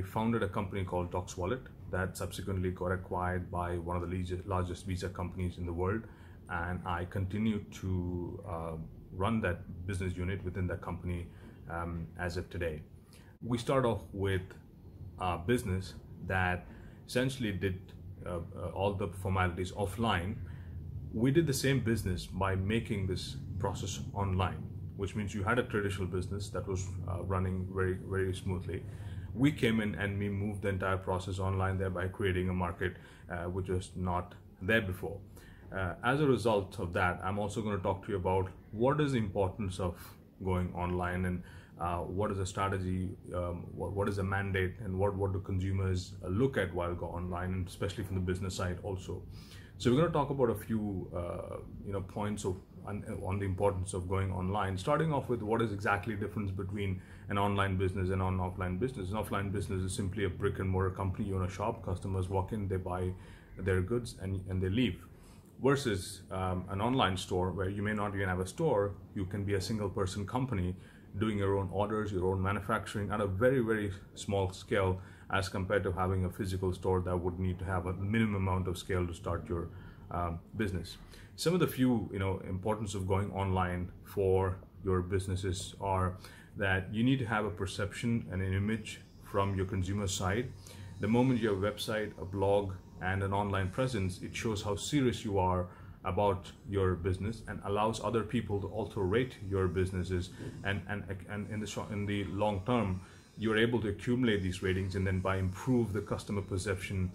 I founded a company called Docswallet that subsequently got acquired by one of the largest visa companies in the world, and I continue to run that business unit within that company as of today. We start off with a business that essentially did all the formalities offline. We did the same business by making this process online, which means you had a traditional business that was running very smoothly. We came in and we moved the entire process online, thereby creating a market which was not there before. As a result of that, I'm also going to talk to you about what is the importance of going online, and what is the strategy, what is the mandate, and what do consumers look at while go online, and especially from the business side also. So we're going to talk about a few points on the importance of going online, starting off with what is exactly the difference between an online business and an offline business. An offline business is simply a brick and mortar company. You own a shop, customers walk in, they buy their goods and they leave. Versus an online store where you may not even have a store, you can be a single person company doing your own orders, your own manufacturing at a very small scale, as compared to having a physical store that would need to have a minimum amount of scale to start your business. Some of the few importance of going online for your businesses are that you need to have a perception and an image from your consumer side. The moment you have a website, a blog, and an online presence, it shows how serious you are about your business and allows other people to also rate your businesses, and in the long term you're able to accumulate these ratings and then by improve the customer perception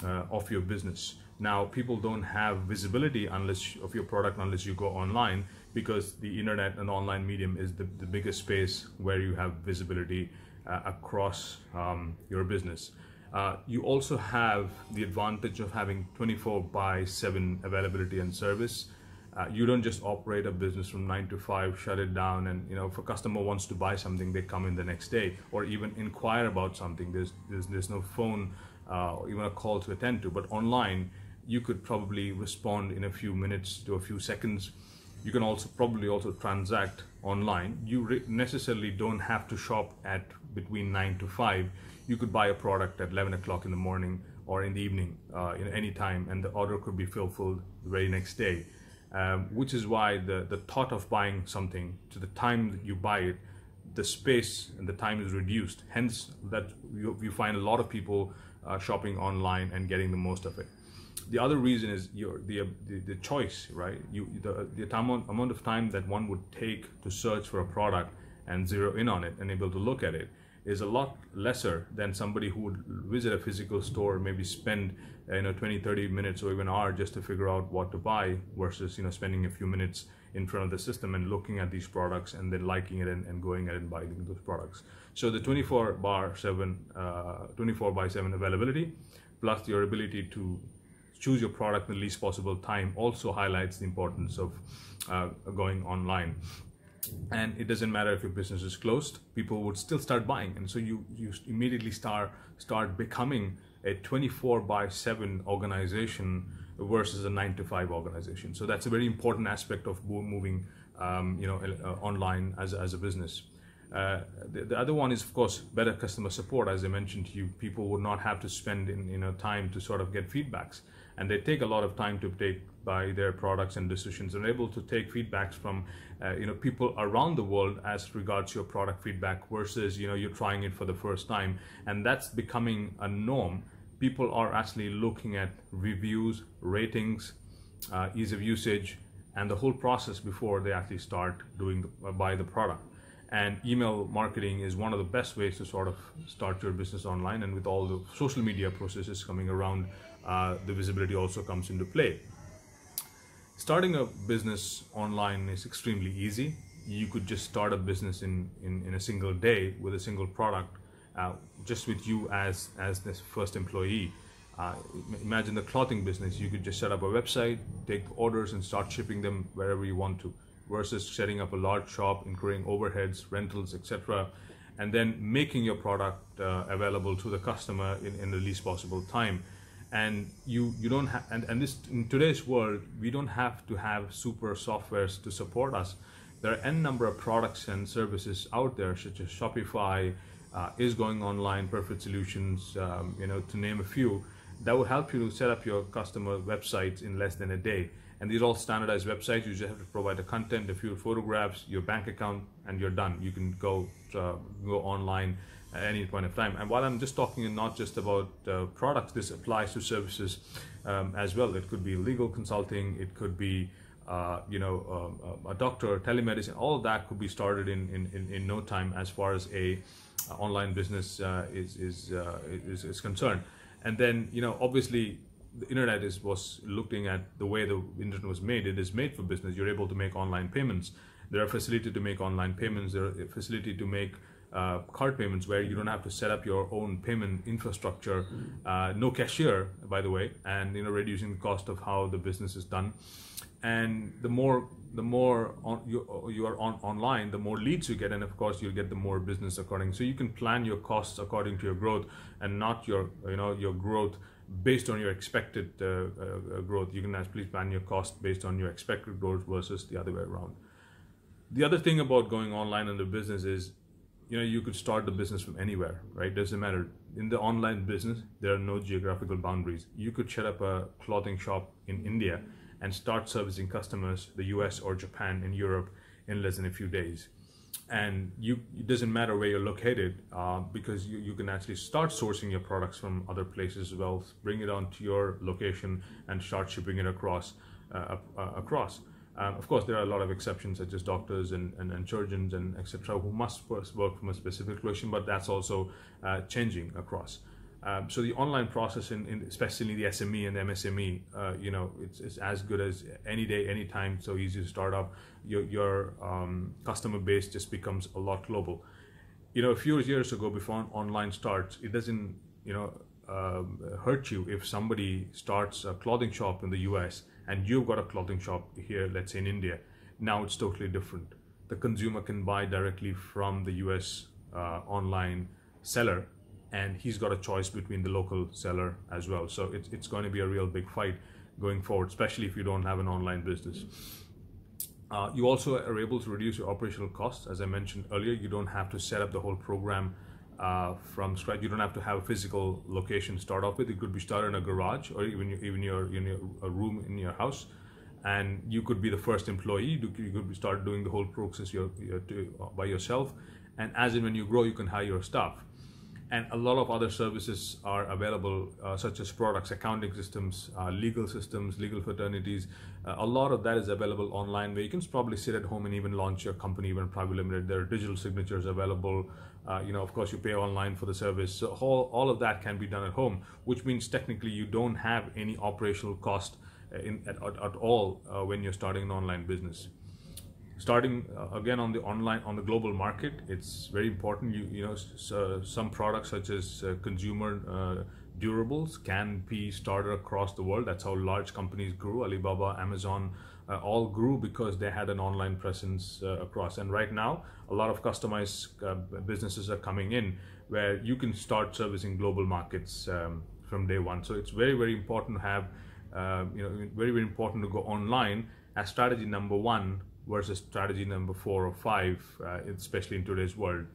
of your business. Now, people don't have visibility of your product unless you go online, because the internet and online medium is the biggest space where you have visibility across your business. You also have the advantage of having 24/7 availability and service. You don't just operate a business from 9 to 5, shut it down, and if a customer wants to buy something, they come in the next day, or even inquire about something. There's no phone or even a call to attend to. But online, you could probably respond in a few minutes to a few seconds. You can probably also transact online. You necessarily don't have to shop at between 9 to 5. You could buy a product at 11 o'clock in the morning or in the evening, any time, and the order could be fulfilled the very next day. Which is why the thought of buying something to the time that you buy it, the space and the time is reduced. Hence, that you find a lot of people shopping online and getting the most of it. The other reason is the choice, right? The amount of time that one would take to search for a product and zero in on it and able to look at it is a lot lesser than somebody who would visit a physical store, maybe spend 20-30 minutes or even an hour just to figure out what to buy, versus spending a few minutes in front of the system and looking at these products and then liking it and going ahead and buying those products. So the 24/7 availability plus your ability to choose your product in the least possible time also highlights the importance of going online. And it doesn't matter if your business is closed, people would still start buying, and so you immediately start becoming a 24/7 organization versus a 9 to 5 organization. So that's a very important aspect of moving online as a business. The other one is, of course, better customer support. As I mentioned to you, people would not have to spend time to sort of get feedbacks, and they take a lot of time to buy their products and decisions, and able to take feedbacks from people around the world as regards your product feedback, versus you're trying it for the first time, and that's becoming a norm. People are actually looking at reviews, ratings, ease of usage, and the whole process before they actually start buy the product. And email marketing is one of the best ways to sort of start your business online, and with all the social media processes coming around, the visibility also comes into play. Starting a business online is extremely easy. You could just start a business in a single day with a single product, just with you as this first employee. Imagine the clothing business. You could just set up a website, take orders, and start shipping them wherever you want to, versus setting up a large shop, incurring overheads, rentals, etc., and then making your product available to the customer in the least possible time. And you don't have, and this, in today's world, we don't have to have super softwares to support us. There are n number of products and services out there, such as Shopify, is going online, Perfect Solutions, to name a few, that will help you to set up your customer websites in less than a day. And these are all standardized websites. You just have to provide the content, a few photographs, your bank account, and you're done. You can go online at any point of time. And while I'm just talking not just about products, this applies to services as well. It could be legal consulting, it could be a doctor, telemedicine. All of that could be started in no time as far as a online business is concerned. And then obviously the internet was looking at the way the internet was made. It is made for business. You're able to make online payments. There are facility to make online payments. There are facility to make card payments where you don't have to set up your own payment infrastructure. No cashier, by the way, and reducing the cost of how the business is done. And the more you are online, the more leads you get, and of course you'll get the more business according. So you can plan your costs according to your growth, and not your growth based on your expected growth. You can actually plan your cost based on your expected growth versus the other way around. The other thing about going online in the business is, you could start the business from anywhere, right? Doesn't matter. In the online business, there are no geographical boundaries. You could set up a clothing shop in India and start servicing customers, the US or Japan and Europe, in less than a few days. And it doesn't matter where you're located, because you can actually start sourcing your products from other places as well, bring it onto your location and start shipping it across. Of course, there are a lot of exceptions, such as doctors and surgeons and etc., who must first work from a specific location, but that's also changing across. So the online process, especially the SME and the MSME, it's as good as any day, any time. So easy to start up. Your customer base just becomes a lot global. A few years ago, before online starts, it doesn't hurt you if somebody starts a clothing shop in the US and you've got a clothing shop here, let's say in India. Now it's totally different. The consumer can buy directly from the US online seller, and he's got a choice between the local seller as well. So it's going to be a real big fight going forward, especially if you don't have an online business. You also are able to reduce your operational costs. As I mentioned earlier, you don't have to set up the whole program from scratch. You don't have to have a physical location to start off with. It could be started in a garage, or even a room in your house, and you could be the first employee. You could start doing the whole process by yourself, and as and when you grow, you can hire your staff. And a lot of other services are available, such as products, accounting systems, legal systems, legal fraternities. A lot of that is available online, where you can probably sit at home and even launch your company, even private limited. There are digital signatures available. Of course, you pay online for the service. So all of that can be done at home, which means technically you don't have any operational cost at all when you're starting an online business. Starting again on the global market, it's very important. Some products such as consumer durables can be started across the world. That's how large companies grew. Alibaba, Amazon, all grew because they had an online presence across. And right now, a lot of customized businesses are coming in, where you can start servicing global markets from day one. So it's very, very important to have, very, very important to go online as strategy number one versus strategy number 4 or 5, especially in today's world.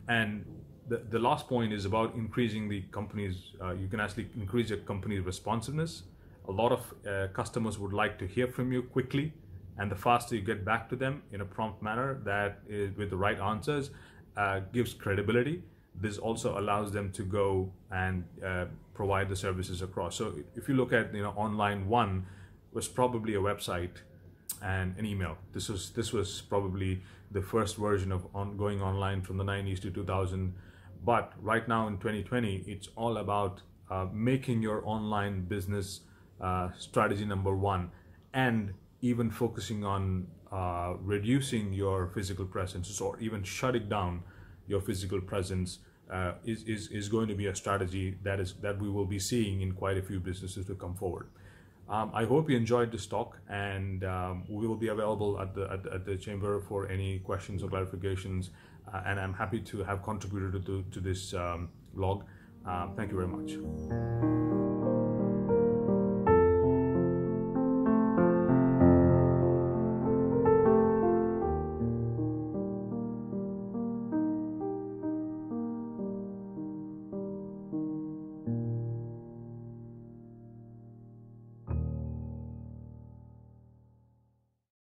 And the last point is about increasing the company's, you can actually increase your company's responsiveness. A lot of customers would like to hear from you quickly, and the faster you get back to them in a prompt manner that is with the right answers, gives credibility. This also allows them to go and provide the services across. So if you look at, online one was probably a website and an email. This was probably the first version of going online from the 90s to 2000. But right now in 2020, it's all about making your online business strategy number one, and even focusing on reducing your physical presence, or even shutting down your physical presence is going to be a strategy that we will be seeing in quite a few businesses to come forward. I hope you enjoyed this talk, and we will be available at the chamber for any questions or clarifications, and I'm happy to have contributed to this vlog. Thank you very much.